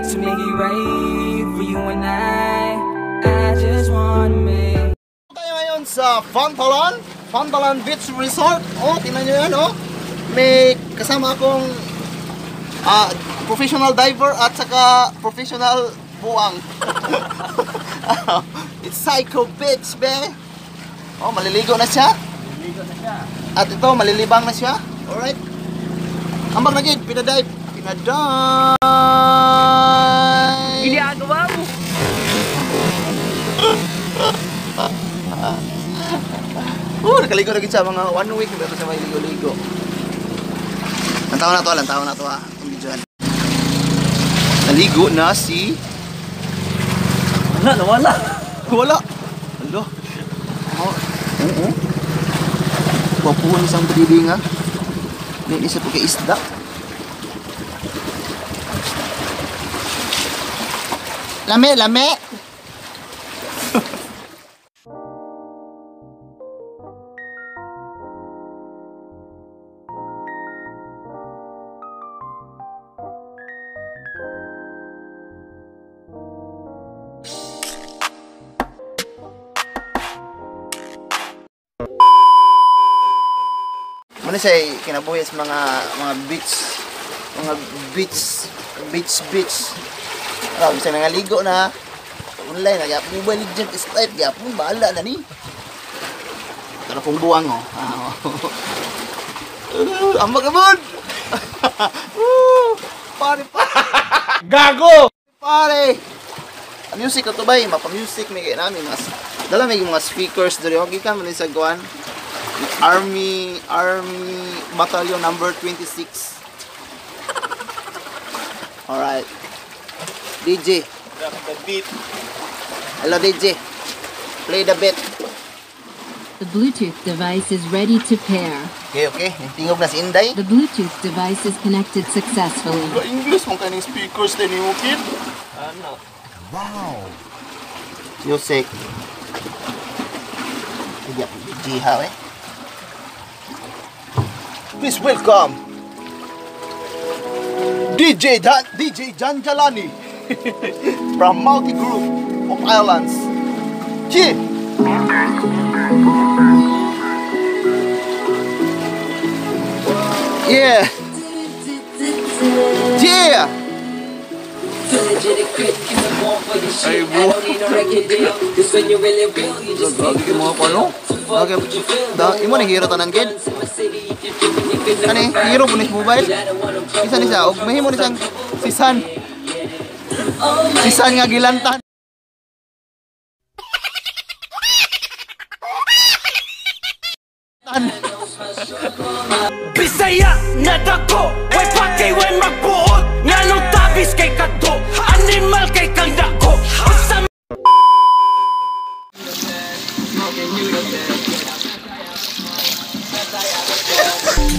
to make it right for you and I just wanna make. Tayo ngayon sa Fantalan Beach Resort. Oh, tingnan nyo yan, oh. May kasama akong professional diver at saka professional buwang. It's Psycho Beach, be. Oh, maliligo na siya. At ito, malilibang na siya. Alright. Ambag na gid, pinadive. Ginagawa mo. Nakaligo na gid siya mga 1 week pero siya may ligo-ligo. Lantaw na to ha. Ang videoan. Naligo na si Wala. Hello. Oo. Papuan isang bidibing ha. Hindi isa po kay isda. Lame. Ano siya kinabuhi sa mga beach. Alam, bisa nangaligo na online, nagyapong Mobile Legends is type, yapong bahala na ni. Pero kung buwang oh. Ambag abon! Pare pa! Gago! Pare! Music na to ba? Mapa-music may kaya namin. Dala may mga speakers doon. Okay ka, manin sa guwan. Army Battalion number 26. Alright. DJ. The beat. Hello DJ. Play the beat. The Bluetooth device is ready to pair. Okay. Tingog na si Inday. The Bluetooth device is connected successfully. English mong kaning speakers din yung kid. Ano? Wow. Music. Hindi ako DJ ha eh. Please welcome DJ Jan Jalani from Multi Group of Islands. Yeah. Yeah. Yeah. Ay bro. Lagi mo ako ano? Imo ni hero tanan kid. Kani hero punis mobile. Isa ni siya og mahimo ni siyang sisan nga gilantan. Bisaya na dako, way pakay way magbuot. Nganong tabis kay kadto, animal kay kang dako.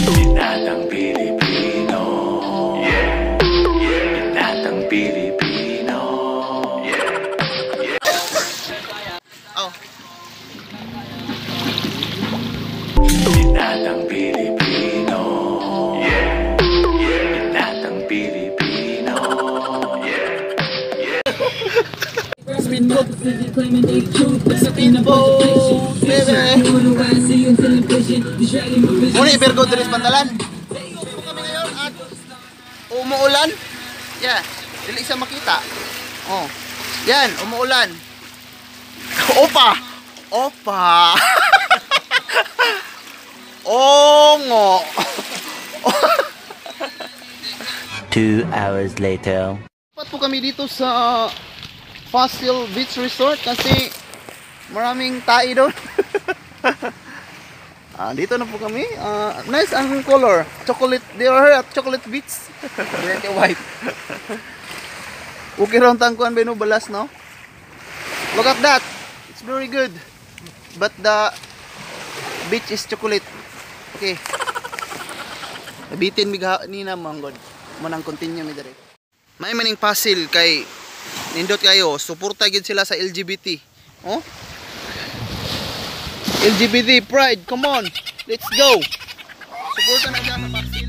Binatang Pilipino. Binatang Pilipino. Oh. Binatang Pilipino. Binatang Pilipino. Muna i-Virgo Dres Pantalan. Kami ngayon at umuulan. Yeah, dili siya makita. Oh. Yan, umuulan. Opa. Ongo. 2 hours later. Dapat po kami dito sa Fossil Beach Resort kasi maraming tae doon. Dito na po kami. Nice ang color. Chocolate. They are at chocolate beach. Red and white. Okay ron tangkuan ba no balas no? Look at that. It's very good. But the beach is chocolate. Okay. Nabitin mi ni na manggod. Manang continue mi dire. May maning pasil kay nindot kayo, suporta gid sila sa LGBT. Oh? LGBT pride, come on. Let's go. Suporta na sa pasil.